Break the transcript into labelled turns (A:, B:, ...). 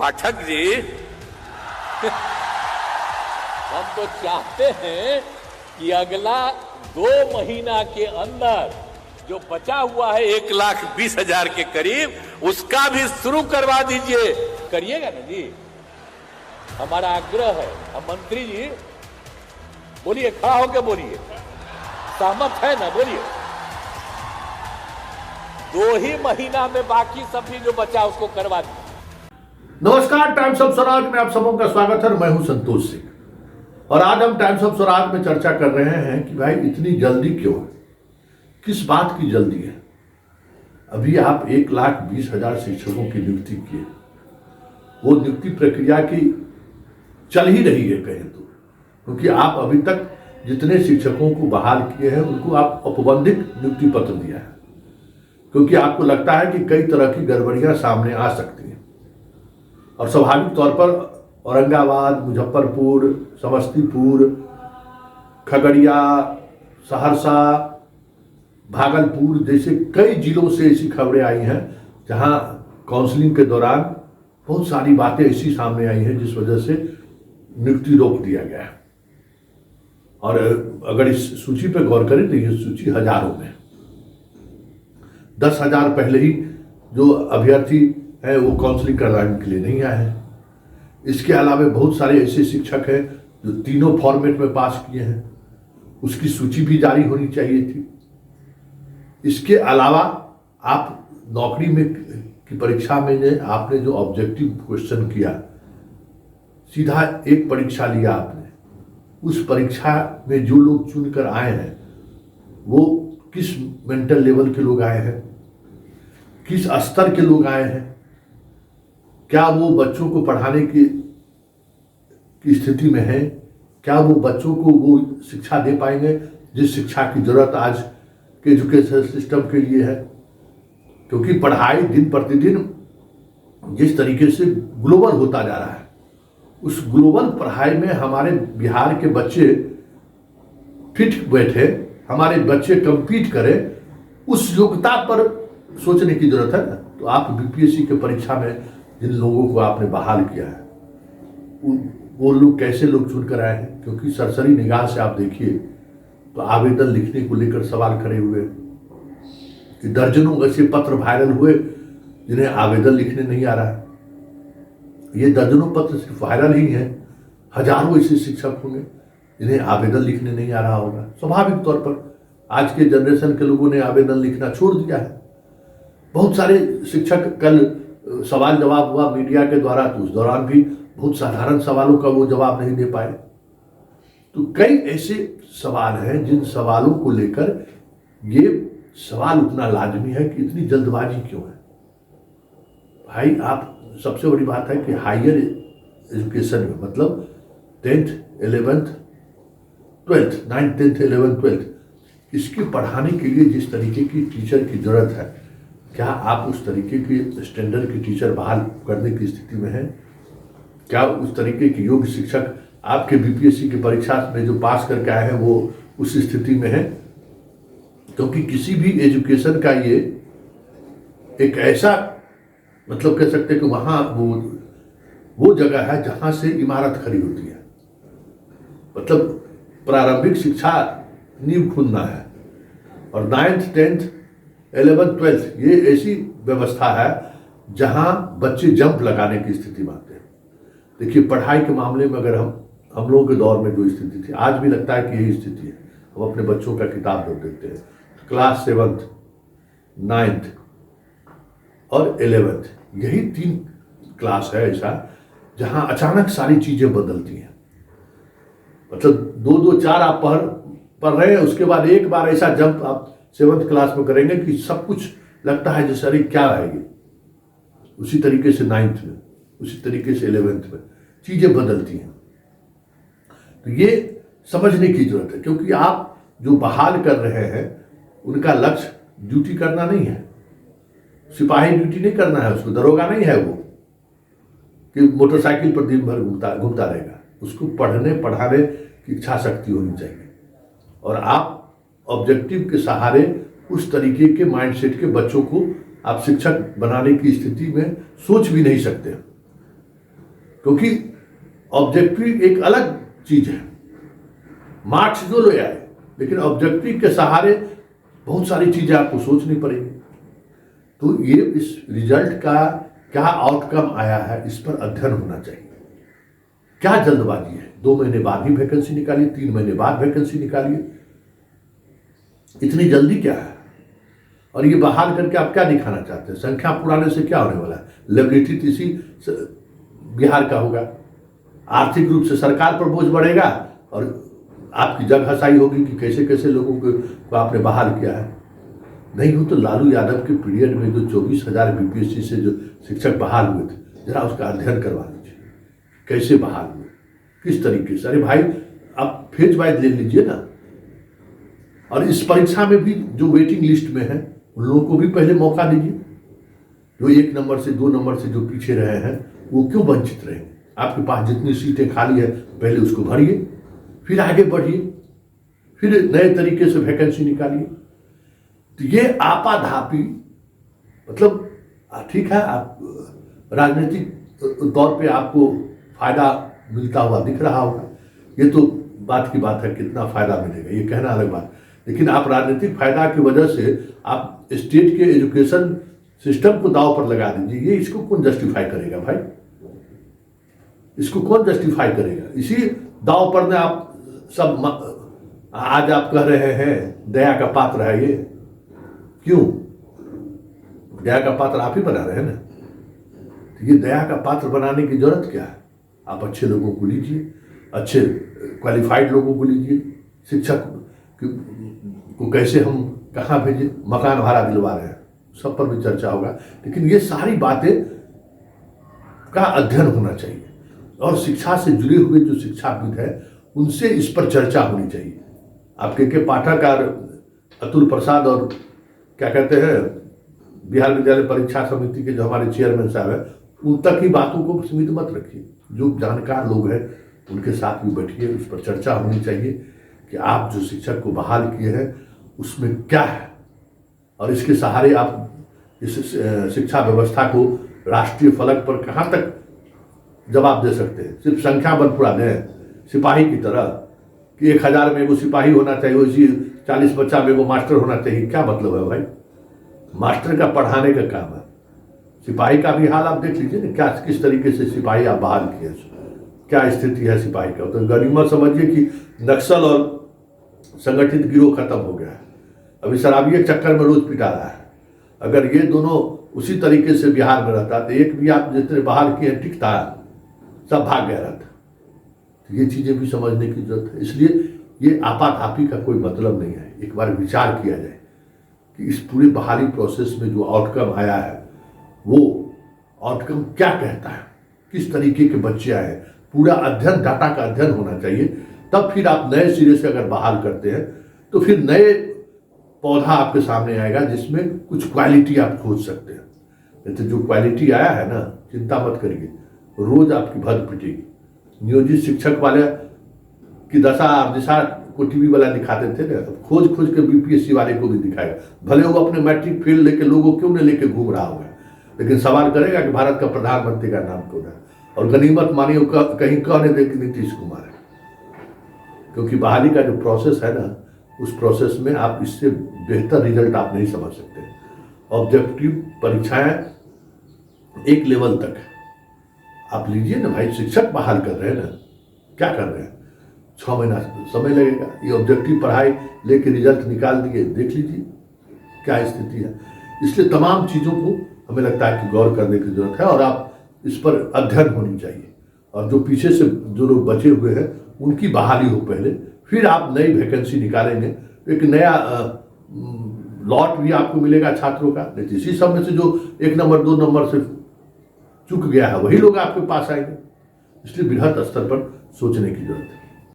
A: पाठक जी
B: हम तो चाहते हैं कि अगला 2 महीना के अंदर जो बचा हुआ है
A: 1,20,000 के करीब उसका भी शुरू करवा दीजिए।
B: करिएगा ना जी, हमारा आग्रह है। अब मंत्री जी बोलिए, खड़ा होकर बोलिए, सहमत है ना? बोलिए। 2 ही महीना में बाकी सब भी जो बचा उसको करवा दीजिए।
C: नमस्कार, टाइम्स ऑफ स्वराज में आप सबों का स्वागत है। मैं हूं संतोष सिंह और आज हम टाइम्स ऑफ स्वराज में चर्चा कर रहे हैं कि भाई इतनी जल्दी क्यों है, किस बात की जल्दी है। अभी आप 1,20,000 शिक्षकों की नियुक्ति किए, वो नियुक्ति प्रक्रिया की चल ही रही है कहें तो, क्योंकि आप अभी तक जितने शिक्षकों को बहाल किए हैं उनको आप औपबंधिक नियुक्ति पत्र दिया है, क्योंकि आपको लगता है कि कई तरह की गड़बड़ियां सामने आ सकती हैं और स्वाभाविक तौर पर औरंगाबाद, मुजफ्फरपुर, समस्तीपुर, खगड़िया, सहरसा, भागलपुर जैसे कई जिलों से ऐसी खबरें आई हैं जहां काउंसलिंग के दौरान बहुत सारी बातें ऐसी सामने आई हैं जिस वजह से नियुक्ति रोक दिया गया है। और अगर इस सूची पर गौर करें तो ये सूची हजारों में, 10,000 पहले ही जो अभ्यर्थी है वो काउंसलिंग कराने के लिए नहीं आए हैं। इसके अलावा बहुत सारे ऐसे शिक्षक हैं जो तीनों फॉर्मेट में पास किए हैं, उसकी सूची भी जारी होनी चाहिए थी। इसके अलावा आप नौकरी में की परीक्षा में आपने जो ऑब्जेक्टिव क्वेश्चन किया, सीधा एक परीक्षा लिया आपने, उस परीक्षा में जो लोग चुनकर आए हैं वो किस मेंटल लेवल के लोग आए हैं, किस स्तर के लोग आए हैं, क्या वो बच्चों को पढ़ाने की स्थिति में है, क्या वो बच्चों को वो शिक्षा दे पाएंगे जिस शिक्षा की जरूरत आज के एजुकेशन सिस्टम के लिए है। क्योंकि पढ़ाई दिन प्रतिदिन जिस तरीके से ग्लोबल होता जा रहा है, उस ग्लोबल पढ़ाई में हमारे बिहार के बच्चे फिट बैठे, हमारे बच्चे compete करें, उस योग्यता पर सोचने की जरूरत है। तो आप बीपीएससी के परीक्षा में जिन लोगों को आपने बहाल किया है वो लोग कैसे लोग चुनकर आए हैं, क्योंकि सरसरी निगाह से आप देखिए तो आवेदन लिखने को लेकर सवाल खड़े हुए कि दर्जनों ऐसे पत्र वायरल हुए जिन्हें आवेदन लिखने नहीं आ रहा है। ये दर्जनों पत्र सिर्फ वायरल ही हैं, हजारों ऐसे शिक्षक होंगे जिन्हें आवेदन लिखने नहीं आ रहा होगा। स्वाभाविक तौर पर आज के जनरेशन के लोगों ने आवेदन लिखना छोड़ दिया है। बहुत सारे शिक्षक, कल सवाल जवाब हुआ मीडिया के द्वारा, तो उस दौरान भी बहुत साधारण सवालों का वो जवाब नहीं दे पाए। तो कई ऐसे सवाल हैं जिन सवालों को लेकर ये सवाल उठना लाजमी है कि इतनी जल्दबाजी क्यों है। भाई आप, सबसे बड़ी बात है कि हायर एजुकेशन में मतलब 10th, 11th, 12th, 9th, 10th, 11th, 12th, इसके पढ़ाने के लिए जिस तरीके की टीचर की जरूरत है, क्या आप उस तरीके के स्टैंडर्ड की टीचर बहाल करने की स्थिति में हैं? क्या उस तरीके के योग्य शिक्षक आपके बीपीएससी की परीक्षा में जो पास करके आए हैं वो उस स्थिति में है? क्योंकि किसी भी एजुकेशन का ये एक ऐसा मतलब कह सकते हैं कि वहाँ वो जगह है जहाँ से इमारत खड़ी होती है। मतलब प्रारंभिक शिक्षा नींव खुदना है और 9th, 10th, 11th, 12th ये ऐसी व्यवस्था है जहाँ बच्चे जंप लगाने की स्थिति में आते हैं। देखिए, पढ़ाई के मामले में अगर हम लोगों के दौर में जो स्थिति थी, आज भी लगता है कि यही स्थिति है। हम अपने बच्चों का किताब जब देखते हैं, क्लास 7th, 9th और 11th, यही 3 क्लास है ऐसा जहां अचानक सारी चीजें बदलती हैं। मतलब 2-2, 4 आप पढ़ रहे हैं, उसके बाद एक बार ऐसा जंप आप 7th क्लास में करेंगे कि सब कुछ लगता है जैसे अरे क्या है ये। उसी तरीके से 9th में, उसी तरीके से 11th में चीजें बदलती हैं। तो ये समझने की जरूरत है, क्योंकि आप जो बहाल कर रहे हैं उनका लक्ष्य ड्यूटी करना नहीं है, सिपाही ड्यूटी नहीं करना है, उसको दरोगा नहीं है वो कि मोटरसाइकिल पर दिन भर घूमता रहेगा। उसको पढ़ने पढ़ाने की इच्छा शक्ति होनी चाहिए। और आप ऑब्जेक्टिव के सहारे उस तरीके के माइंडसेट के बच्चों को आप शिक्षक बनाने की स्थिति में सोच भी नहीं सकते। क्योंकि ऑब्जेक्टिव एक अलग चीज है, मार्क्स जो ले आए, लेकिन ऑब्जेक्टिव के सहारे बहुत सारी चीजें आपको सोचनी पड़ेगी। तो ये इस रिजल्ट का क्या आउटकम आया है, इस पर अध्ययन होना चाहिए। क्या जल्दबाजी है, 2 महीने बाद ही वैकेंसी निकालिए, 3 महीने बाद वैकेंसी निकालिए, इतनी जल्दी क्या है? और ये बहाल करके आप क्या दिखाना चाहते हैं? संख्या पुराने से क्या होने वाला है? लेबिलिटी तो इसी बिहार का होगा। आर्थिक रूप से सरकार पर बोझ बढ़ेगा और आपकी जग हंसाई होगी कि कैसे कैसे लोगों को आपने बहाल किया है। नहीं हो तो लालू यादव के पीरियड में जो 24,000 बीपीएससी से जो शिक्षक बहाल हुए थे, जरा उसका अध्ययन करवा लीजिए, कैसे बहाल हुए, किस तरीके से। अरे भाई, आप फेज वाइज ले लीजिए ना। और इस परीक्षा में भी जो वेटिंग लिस्ट में है उन लोगों को भी पहले मौका दीजिए। जो 1 नंबर से 2 नंबर से जो पीछे रहे हैं वो क्यों वंचित रहे? आपके पास जितनी सीटें खाली है पहले उसको भरिए, फिर आगे बढ़िए, फिर नए तरीके से वैकेंसी निकालिए। तो ये आपाधापी, मतलब ठीक है, आप राजनीतिक तौर पे आपको फायदा मिलता हुआ दिख रहा होगा, ये तो बात की बात है, कितना फायदा मिलेगा ये कहना अलग बात। लेकिन आप राजनीतिक फायदा की वजह से आप स्टेट के एजुकेशन सिस्टम को दांव पर लगा दीजिए, ये इसको कौन जस्टिफाई करेगा भाई? इसको कौन जस्टिफाई करेगा? इसी दांव पर ने आप सब आज आप कह रहे हैं दया का पात्र है ये। क्यों दया का पात्र आप ही बना रहे हैं ना? तो ये दया का पात्र बनाने की जरूरत क्या है? आप अच्छे लोगों को लीजिए, अच्छे क्वालिफाइड लोगों को लीजिए। शिक्षक को कैसे हम कहाँ भेजें, मकान भाड़ा दिलवा रहे हैं, सब पर भी चर्चा होगा। लेकिन ये सारी बातें का अध्ययन होना चाहिए और शिक्षा से जुड़े हुए जो शिक्षाविद है उनसे इस पर चर्चा होनी चाहिए। आप के पाठक और अतुल प्रसाद और क्या कहते हैं बिहार विद्यालय परीक्षा समिति के जो हमारे चेयरमैन साहब हैं, उन तक ही बातों को सीमित मत रखिए। जो जानकार लोग हैं उनके साथ भी बैठिए, उस पर चर्चा होनी चाहिए कि आप जो शिक्षक को बहाल किए हैं उसमें क्या है और इसके सहारे आप इस शिक्षा व्यवस्था को राष्ट्रीय फलक पर कहाँ तक जवाब दे सकते हैं। सिर्फ संख्या बल पूरा दें सिपाही की तरह कि 1000 में एगो सिपाही होना चाहिए, उसी 40 बच्चा में एगो मास्टर होना चाहिए। क्या मतलब है भाई? मास्टर का पढ़ाने का काम है, सिपाही का भी हाल आप देख लीजिए ना, क्या किस तरीके से सिपाही आप बहाल किए, क्या स्थिति है सिपाही का। तो गनीमत समझिए कि नक्सल और संगठित गिरोह खत्म हो गया है, अभी शराबी चक्कर में रोज पिटा रहा है। अगर ये दोनों उसी तरीके से बिहार में रहता तो एक भी आप जितने बहाल किए टिकता, सब भाग गया रहता। तो ये चीजें भी समझने की जरूरत है। इसलिए ये आपाधापी का कोई मतलब नहीं है। एक बार विचार किया जाए कि इस पूरे बहाली प्रोसेस में जो आउटकम आया है वो आउटकम क्या कहता है, किस तरीके के बच्चे आए, पूरा अध्ययन, डाटा का अध्ययन होना चाहिए। तब फिर आप नए सिरे से अगर बहाल करते हैं तो फिर नए पौधा आपके सामने आएगा जिसमें कुछ क्वालिटी आप खोज सकते हैं। नहीं तो जो क्वालिटी आया है ना, चिंता मत करिए, रोज आपकी भद पिटेगी। नियोजित शिक्षक वाले की दशा और दिशा को टीवी वाला दिखाते थे ना, अब खोज खोज के बीपीएससी वाले को भी दिखाएगा। भले वो अपने मैट्रिक फेल लेके लोगों क्यों नहीं लेके घूम रहा होगा, लेकिन सवाल करेगा कि भारत का प्रधानमंत्री का नाम क्यों है। और गनीमत मानिए कहीं कहने दे कि नीतीश कुमार है, क्योंकि बहाली का जो प्रोसेस है ना, उस प्रोसेस में आप इससे बेहतर रिजल्ट आप नहीं समझ सकते। ऑब्जेक्टिव परीक्षाएं एक लेवल तक आप लीजिए ना भाई। शिक्षक बहाल कर रहे हैं ना, क्या कर रहे हैं, 6 महीना समय लगेगा। ये ऑब्जेक्टिव पढ़ाई लेके रिजल्ट निकाल दिए, देख लीजिए क्या स्थिति है। इसलिए तमाम चीज़ों को हमें लगता है कि गौर करने की जरूरत है और आप इस पर अध्ययन होनी चाहिए। और जो पीछे से जो लोग बचे हुए हैं उनकी बहाली हो पहले, फिर आप नई वैकेंसी निकालेंगे तो एक नया लॉट भी आपको मिलेगा छात्रों का। नहीं इसी सब में से जो 1 नंबर 2 नंबर से चूक गया है वही लोग आपके पास आएंगे। इसलिए बृहत स्तर पर सोचने की जरूरत है।